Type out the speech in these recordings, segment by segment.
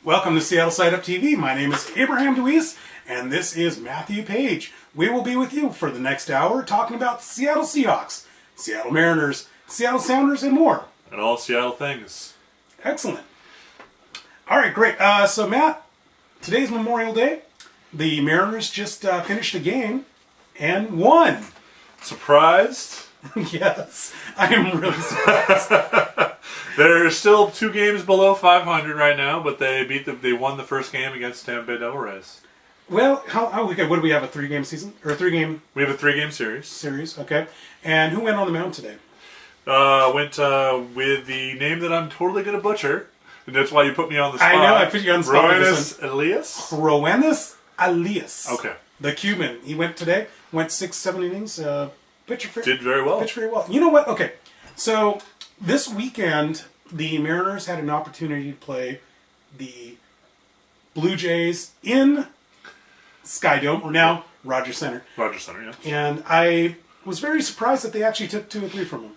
Welcome to Seattle Side Up TV. My name is Abraham DeWeese, and this is Matthew Page. We will be with you for the next hour talking about the Seattle Seahawks, Seattle Mariners, Seattle Sounders, and more. And all Seattle things. Excellent. All right, great. So, Matt, today's Memorial Day. The Mariners just finished a game and won. Surprised? Yes, I am really surprised. They're still 2 games below 500 right now, but they won the first game against Tampa Bay Devil Rays. Well, what do we have, a 3-game season? Or a 3-game? We have a 3-game series. Series, okay. And who went on the mound today? Went with the name that I'm totally going to butcher, and that's why you put me on the spot. I know, I put you on the spot. Roenis Elias? Roenis Elias. Okay. The Cuban. He went 6-7 innings. Did very well. Pitched very well. You know what? Okay. So, this weekend, the Mariners had an opportunity to play the Blue Jays in Skydome, or now Rogers Center. Rogers Center, yeah. And I was very surprised that they actually took 2 or 3 from them.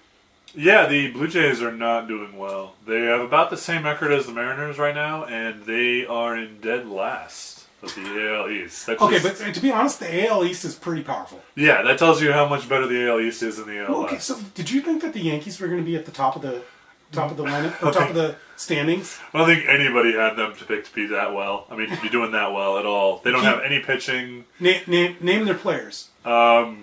Yeah, the Blue Jays are not doing well. They have about the same record as the Mariners right now, and they are in dead last of the AL East. But to be honest, the AL East is pretty powerful. Yeah, that tells you how much better the AL East is than the AL Okay, West. so did you think that the Yankees were going to be at the top of the lineup, or top of the standings? I don't think anybody had them to pick to be that well. I mean, to be doing that well at all. They don't have any pitching. Name their players. Right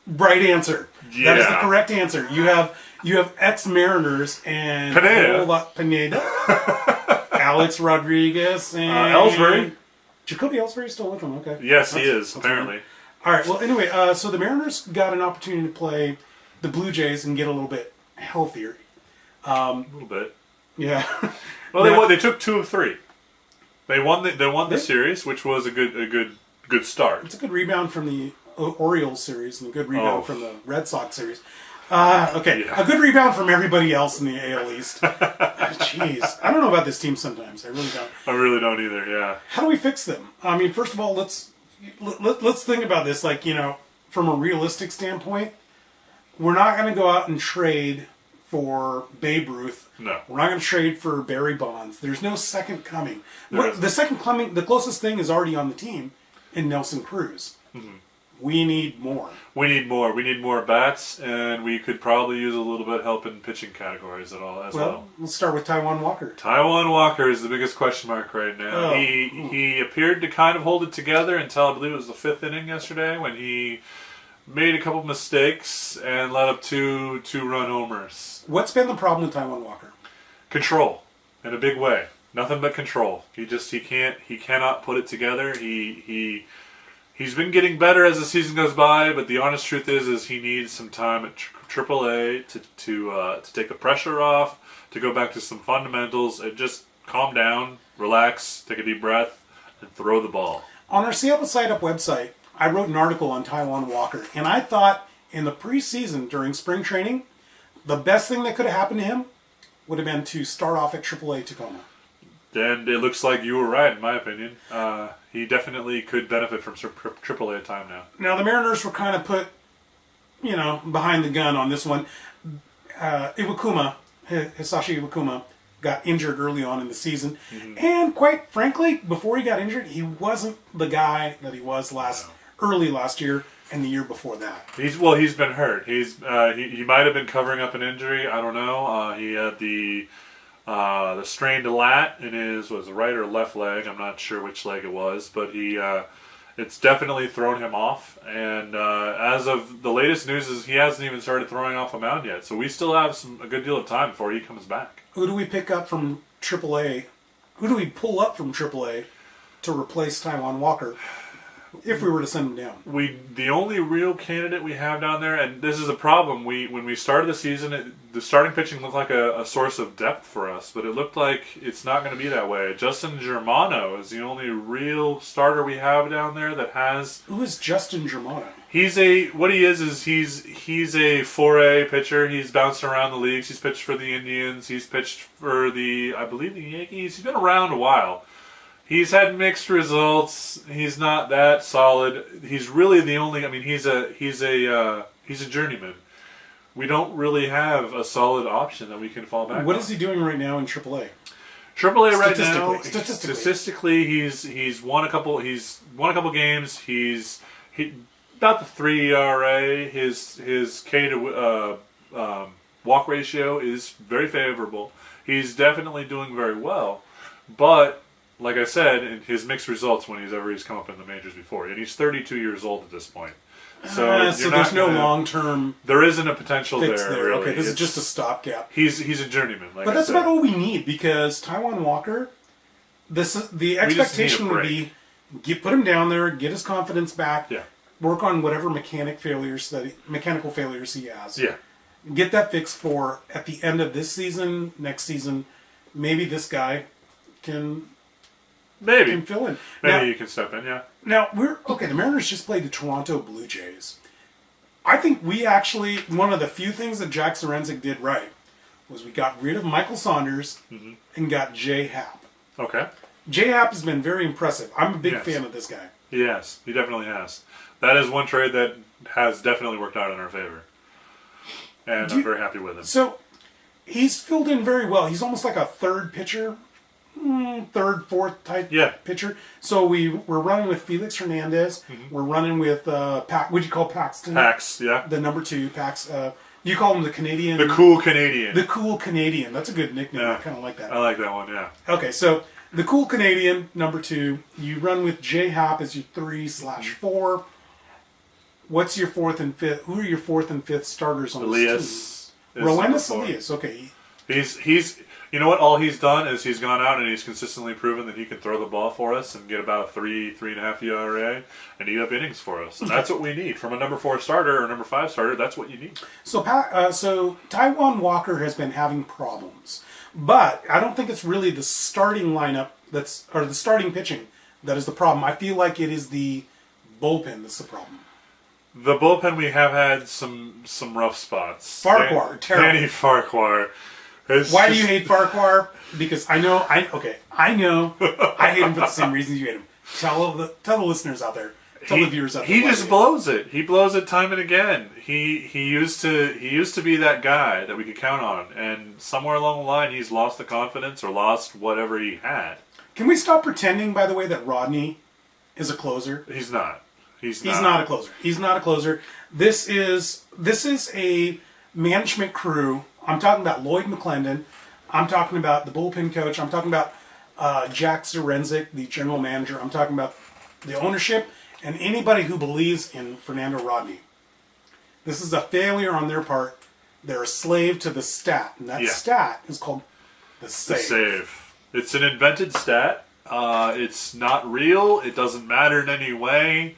answer. Yeah. That is the correct answer. You have ex-Mariners and Pineda, Alex Rodriguez, and Ellsbury. Jacoby Ellsbury still with them. Okay. Yes, he is apparently. All right. Well, anyway, so the Mariners got an opportunity to play the Blue Jays and get a little bit healthier. A little bit. Yeah. Well, they took 2 of 3. They won the series, which was a good start. It's a good rebound from the Orioles series and a good rebound from the Red Sox series. Okay, yeah. A good rebound from everybody else in the AL East. Jeez, I don't know about this team sometimes. I really don't. I really don't either. Yeah. How do we fix them? I mean, first of all, let's think about this. Like, from a realistic standpoint, we're not going to go out and trade for Babe Ruth. No. We're not going to trade for Barry Bonds. There's no second coming. The second coming, the closest thing is already on the team in Nelson Cruz. Mm-hmm. We need more. We need more bats, and we could probably use a little bit of help in pitching categories as well. Let's start with Taijuan Walker. Taijuan Walker is the biggest question mark right now. He appeared to kind of hold it together until I believe it was the 5th inning yesterday when he made a couple mistakes and let up 2 2-run homers. What's been the problem with Taijuan Walker? Control, in a big way. Nothing but control. He cannot put it together. He's been getting better as the season goes by, but the honest truth is he needs some time at AAA to take the pressure off, to go back to some fundamentals, and just calm down, relax, take a deep breath, and throw the ball. On our Seattle Side Up website, I wrote an article on Taijuan Walker, and I thought in the preseason during spring training, the best thing that could have happened to him would have been to start off at AAA Tacoma. And it looks like you were right, in my opinion. He definitely could benefit from AAA time now. Now, the Mariners were kind of put, behind the gun on this one. Hisashi Iwakuma, got injured early on in the season. Mm-hmm. And quite frankly, before he got injured, he wasn't the guy that he was early last year and the year before that. He's been hurt. He might have been covering up an injury. I don't know. He had the strained lat in his right or left leg. I'm not sure which leg it was, but it's definitely thrown him off. And as of the latest news, is he hasn't even started throwing off a mound yet. So we still have a good deal of time before he comes back. Who do we pick up from AAA? Who do we pull up from AAA to replace Taijuan Walker? If we were to send him down, the only real candidate we have down there, and this is a problem. When we started the season, the starting pitching looked like a source of depth for us, but it looked like it's not going to be that way. Justin Germano is the only real starter we have down there that has. Who is Justin Germano? He's a 4A pitcher. He's bounced around the leagues. He's pitched for the Indians. He's pitched for the Yankees. He's been around a while. He's had mixed results. He's not that solid. He's really the only. I mean, he's a journeyman. We don't really have a solid option that we can fall back on. What is he doing right now in AAA? AAA right now. Statistically, he's won a couple. He's won a couple games. He about the 3 ERA. His K to walk ratio is very favorable. He's definitely doing very well, but like I said, his mixed results whenever he's come up in the majors before, and he's 32 years old at this point. So there's no long-term. There isn't a potential fix there. there. Really. Okay, this is just a stopgap. He's a journeyman. But that's about all we need, because Taijuan Walker, the expectation would be put him down there, get his confidence back, work on whatever mechanical failures he has. Yeah. Get that fixed for at the end of this season, next season. Maybe this guy can fill in. Maybe you can step in, yeah. Now, the Mariners just played the Toronto Blue Jays. I think one of the few things that Jack Zarenzik did right was we got rid of Michael Saunders and got Jay Happ. Okay. Jay Happ has been very impressive. I'm a big fan of this guy. Yes, he definitely has. That is one trade that has definitely worked out in our favor. And I'm very happy with him. So, he's filled in very well. He's almost like a third pitcher. Third, fourth type pitcher. So we're running with Felix Hernandez. We're running with would you call Paxton? Pax, yeah. The number 2, Pax. You call him the Canadian. The cool Canadian. The cool Canadian. That's a good nickname. Yeah. I kind of like that. I like that one, yeah. Okay, so the cool Canadian, number 2. You run with Jay Happ as your 3/4. What's your 4th and 5th? Who are your 4th and 5th starters on this team? Roenis Elias. Okay. He's you know what? All he's done is he's gone out and he's consistently proven that he can throw the ball for us and get about a 3.5 ERA and eat up innings for us. And that's what we need from a number 4 starter or number 5 starter. That's what you need. So Taijuan Walker has been having problems, but I don't think it's really the starting lineup or the starting pitching that is the problem. I feel like it is the bullpen that's the problem. The bullpen, we have had some rough spots. Farquhar, terrible. Danny Farquhar. Why do you hate Farquhar? Because I know. I hate him for the same reasons you hate him. Tell the listeners out there. Tell the viewers out there. He just blows it. He blows it time and again. He used to be that guy that we could count on, and somewhere along the line, he's lost the confidence or lost whatever he had. Can we stop pretending, by the way, that Rodney is a closer? He's not. He's not a closer. He's not a closer. This is a management crew. I'm talking about Lloyd McClendon. I'm talking about the bullpen coach. I'm talking about Jack Zarenzik, the general manager. I'm talking about the ownership and anybody who believes in Fernando Rodney. This is a failure on their part. They're a slave to the stat, and that stat is called the save. The save. It's an invented stat. It's not real. It doesn't matter in any way.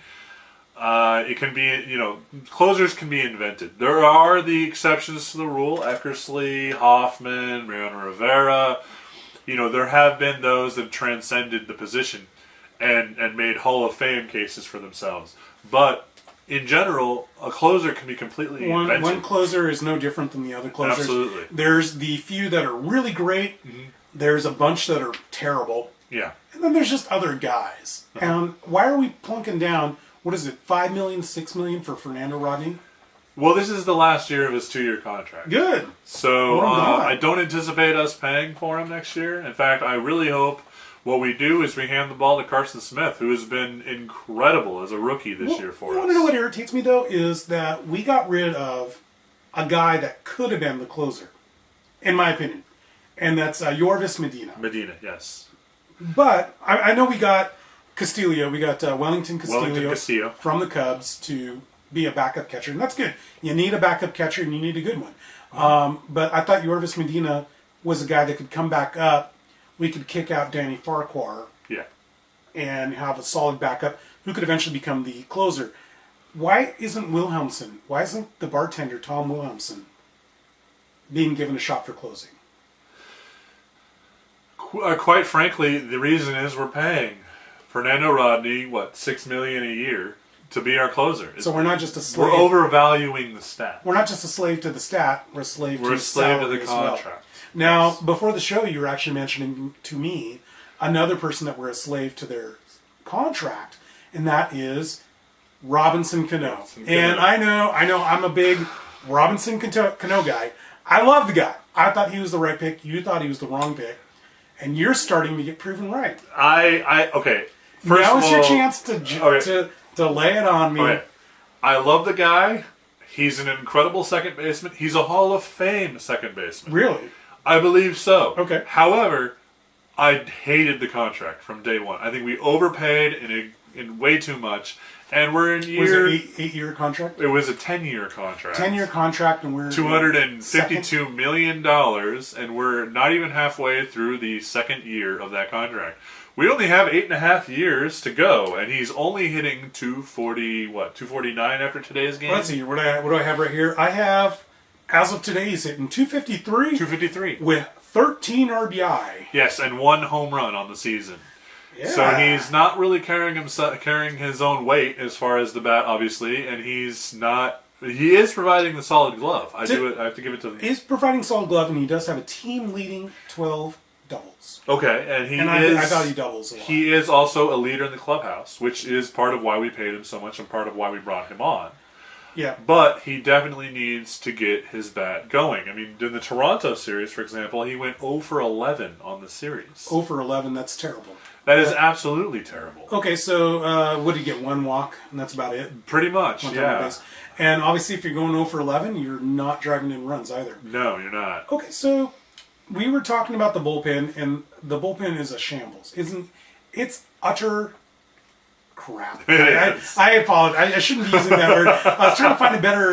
It can be, closers can be invented. There are the exceptions to the rule. Eckersley, Hoffman, Mariano Rivera. There have been those that transcended the position and made Hall of Fame cases for themselves. But in general, a closer can be completely invented. One closer is no different than the other closers. Absolutely. There's the few that are really great. Mm-hmm. There's a bunch that are terrible. Yeah. And then there's just other guys. Uh-huh. And why are we plunking down... What is it, $5 million, $6 million for Fernando Rodney? Well, this is the last year of his 2-year contract. Good. So I don't anticipate us paying for him next year. In fact, I really hope what we do is we hand the ball to Carson Smith, who has been incredible as a rookie this year for us. You want to know what irritates me, though, is that we got rid of a guy that could have been the closer, in my opinion. And that's Yorvis Medina. Medina, yes. But I know we got... Castillo, we got Wellington Castillo from the Cubs to be a backup catcher, and that's good. You need a backup catcher, and you need a good one. But I thought Yorvis Medina was a guy that could come back up. We could kick out Danny Farquhar, and have a solid backup who could eventually become the closer. Why isn't Wilhelmsen? Why isn't the bartender Tom Wilhelmsen being given a shot for closing? Quite frankly, the reason is we're paying Fernando Rodney, $6 million a year to be our closer. So we're not just a slave. We're overvaluing the stat. We're not just a slave to the stat. We're a slave to the contract. Well. Now, before the show, you were actually mentioning to me another person that we're a slave to their contract, and that is Robinson Cano. And I know, I'm a big Robinson Cano guy. I love the guy. I thought he was the right pick. You thought he was the wrong pick. and you're starting to get proven right. Okay. First Now of is your all, chance to lay it on me. Okay. I love the guy. He's an incredible second baseman. He's a Hall of Fame second baseman. Really? I believe so. Okay. However, I hated the contract from day one. I think we overpaid in way too much. And we're in year... Was it 8-year contract? It was a 10-year contract. 10-year contract, and we're... $252 million, and we're not even halfway through the second year of that contract. We only have 8.5 years to go, and he's only hitting 249 after today's game? Let's see, what do I have right here? I have, as of today, he's hitting 253. 253. With 13 RBI. Yes, and 1 home run on the season. Yeah. So he's not really carrying his own weight as far as the bat, obviously, and he is providing the solid glove. I have to give it to him. He's providing solid glove, and he does have a team-leading 12 doubles. Okay, and I value doubles a lot. He is also a leader in the clubhouse, which is part of why we paid him so much and part of why we brought him on. Yeah. But he definitely needs to get his bat going. I mean, in the Toronto series, for example, he went 0 for 11 on the series. 0 for 11, that's terrible. That is absolutely terrible. Okay, so what did he get? 1 walk, and that's about it? Pretty much, yeah. And obviously, if you're going 0 for 11, you're not driving in runs either. No, you're not. Okay, so we were talking about the bullpen, and the bullpen is a shambles. It's utter crap. I apologize. I shouldn't be using that word. I was trying to find a better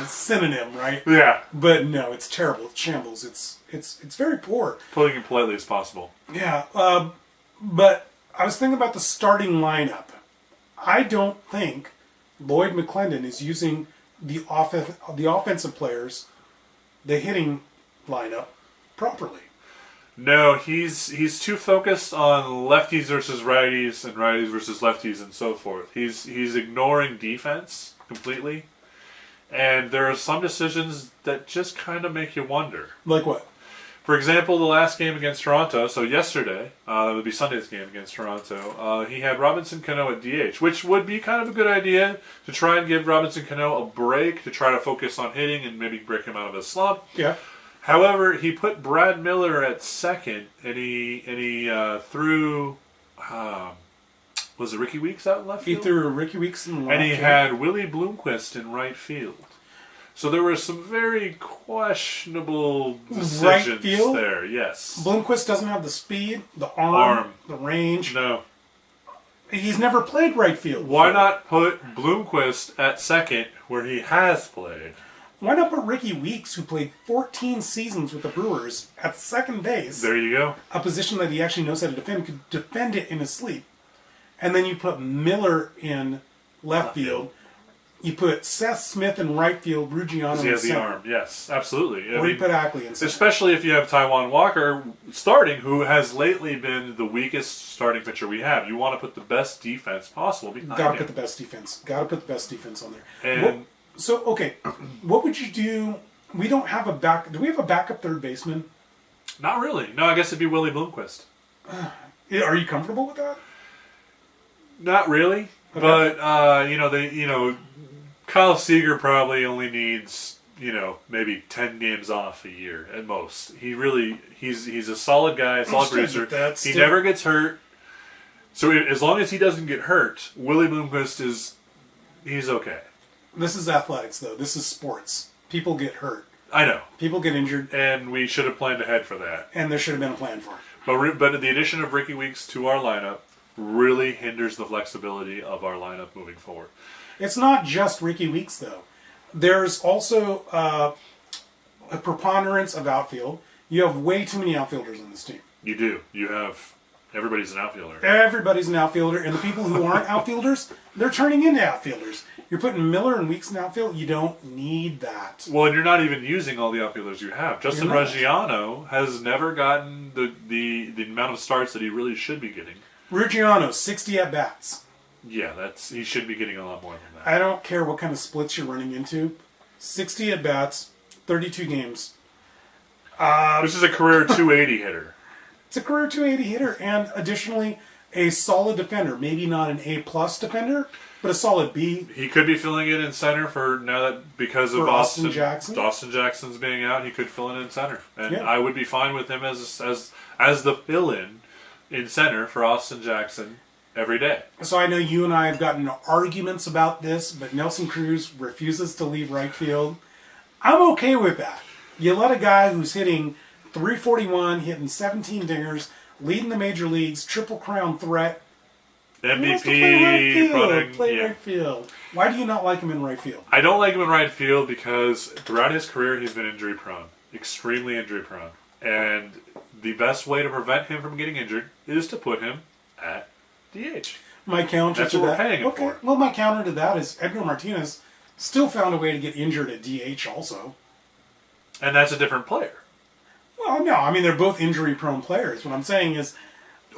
synonym, right? Yeah. But no, it's terrible. It's shambles. It's very poor. Putting it politely as possible. Yeah. But I was thinking about the starting lineup. I don't think Lloyd McClendon is using the offensive players, the hitting lineup, properly. No, he's too focused on lefties versus righties and righties versus lefties and so forth. He's ignoring defense completely, and there are some decisions that just kind of make you wonder. Like what? For example, the last game against Toronto, so yesterday, that would be Sunday's game against Toronto, he had Robinson Cano at DH, which would be kind of a good idea to try and give Robinson Cano a break, to try to focus on hitting and maybe break him out of his slump. Yeah. However, he put Brad Miller at second, and he threw, was it Rickie Weeks out in left field? He threw Rickie Weeks in left and he field. had Willie Bloomquist in right field. So there were some very questionable decisions there. Yes. Bloomquist doesn't have the speed, the arm, the range. No. He's never played right field. Why not put Bloomquist at second where he has played? Why not put Rickie Weeks, who played 14 seasons with the Brewers, at second base? There you go. A position that he actually knows how to defend, could defend it in his sleep. And then you put Miller in left field. You put Seth Smith in right field, Ruggiano in center. He has the arm, yes, absolutely. Or you put Ackley in center. Especially if you have Taijuan Walker starting, who has lately been the weakest starting pitcher we have. You want to put the best defense possible behind him. Gotta put the best defense. Gotta put the best defense on there. And what would you do? We don't have a back. Do we have a backup third baseman? Not really. No, I guess it'd be Willie Bloomquist. Are you comfortable with that? Not really. Okay. But Kyle Seager probably only needs, maybe 10 games off a year at most. He's a solid guy, a solid producer. He never gets hurt. So as long as he doesn't get hurt, Willie Bloomquist he's okay. This is athletics, though. This is sports. People get hurt. I know. People get injured. And we should have planned ahead for that. And there should have been a plan for it. But the addition of Rickie Weeks to our lineup really hinders the flexibility of our lineup moving forward. It's not just Rickie Weeks, though. There's also a preponderance of outfield. You have way too many outfielders on this team. You do. Everybody's an outfielder. Everybody's an outfielder, and the people who aren't outfielders, they're turning into outfielders. You're putting Miller and Weeks in outfield, you don't need that. Well, and you're not even using all the outfielders you have. Justin Ruggiano has never gotten the amount of starts that he really should be getting. Ruggiano, 60 at-bats. Yeah, he should be getting a lot more than that. I don't care what kind of splits you're running into. 60 at-bats, 32 games. This is a career 280 hitter. It's a career 280 hitter, and additionally, a solid defender. Maybe not an A-plus defender, but a solid B. He could be filling in center for now that because of Austin Jackson. Austin Jackson's being out, he could fill in center, and Yeah. I would be fine with him as the fill-in in center for Austin Jackson every day. So I know you and I have gotten into arguments about this, but Nelson Cruz refuses to leave right field. I'm okay with that. You let a guy who's hitting .341, hitting 17 dingers, leading the major leagues, triple crown threat. He wants to play right field. Right field. Why do you not like him in right field? I don't like him in right field because throughout his career he's been injury prone, extremely injury prone, and the best way to prevent him from getting injured is to put him at DH. My counter That's to what that. we're paying him Okay. for. Well, my counter to that is Edgar Martinez still found a way to get injured at DH also. And that's a different player. Well, no, I mean they're both injury-prone players. What I'm saying is,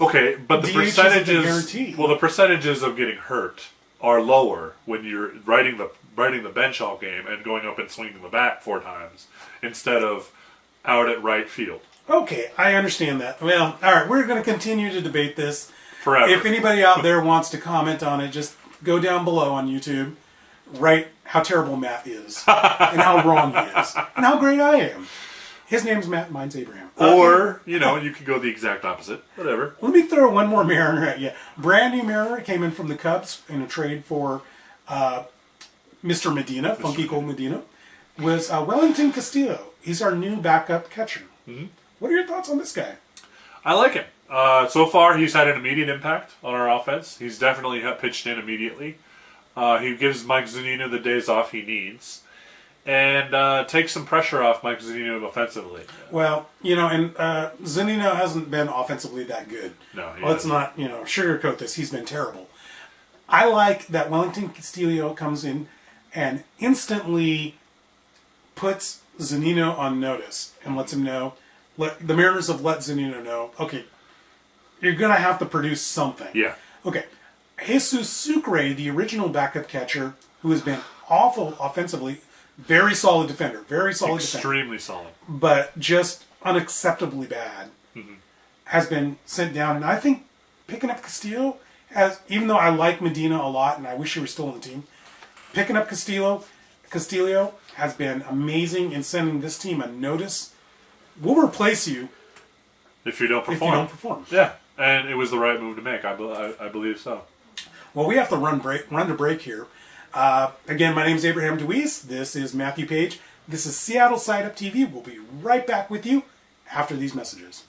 Okay, but the DH isn't a percentages, guarantee. well, the percentages of getting hurt are lower when you're riding the bench all game and going up and swinging the bat 4 times instead of out at right field okay, I understand that. Well, all right, we're going to continue to debate this. forever. If anybody out there wants to comment on it, just go down below on YouTube, write how terrible Matt is, and how wrong he is, and how great I am. His name's Matt, mine's Abraham. Or, you could go the exact opposite. Whatever. Let me throw one more Mariner at you. Brand new Mariner came in from the Cubs in a trade for Mr. Medina, Funky Cold Medina, was Wellington Castillo. He's our new backup catcher. Mm-hmm. What are your thoughts on this guy? I like him. So far, he's had an immediate impact on our offense. He's definitely pitched in immediately. He gives Mike Zunino the days off he needs. And takes some pressure off Mike Zunino offensively. Well, and Zunino hasn't been offensively that good. No, let's not, sugarcoat this. He's been terrible. I like that Wellington Castillo comes in and instantly puts Zunino on notice and lets him know. The Mariners have let Zunino know, okay, you're going to have to produce something. Yeah. Okay. Jesus Sucre, the original backup catcher, who has been awful offensively, very solid defender, Extremely solid. but just unacceptably bad, has been sent down. And I think picking up Castillo, even though I like Medina a lot and I wish he was still on the team, picking up Castillo has been amazing in sending this team a notice. We'll replace you if you don't perform. Yeah, and it was the right move to make. I believe so. Well, we have to run to break here. Again, my name is Abraham Deweese. This is Matthew Page. This is Seattle Side Up TV. We'll be right back with you after these messages.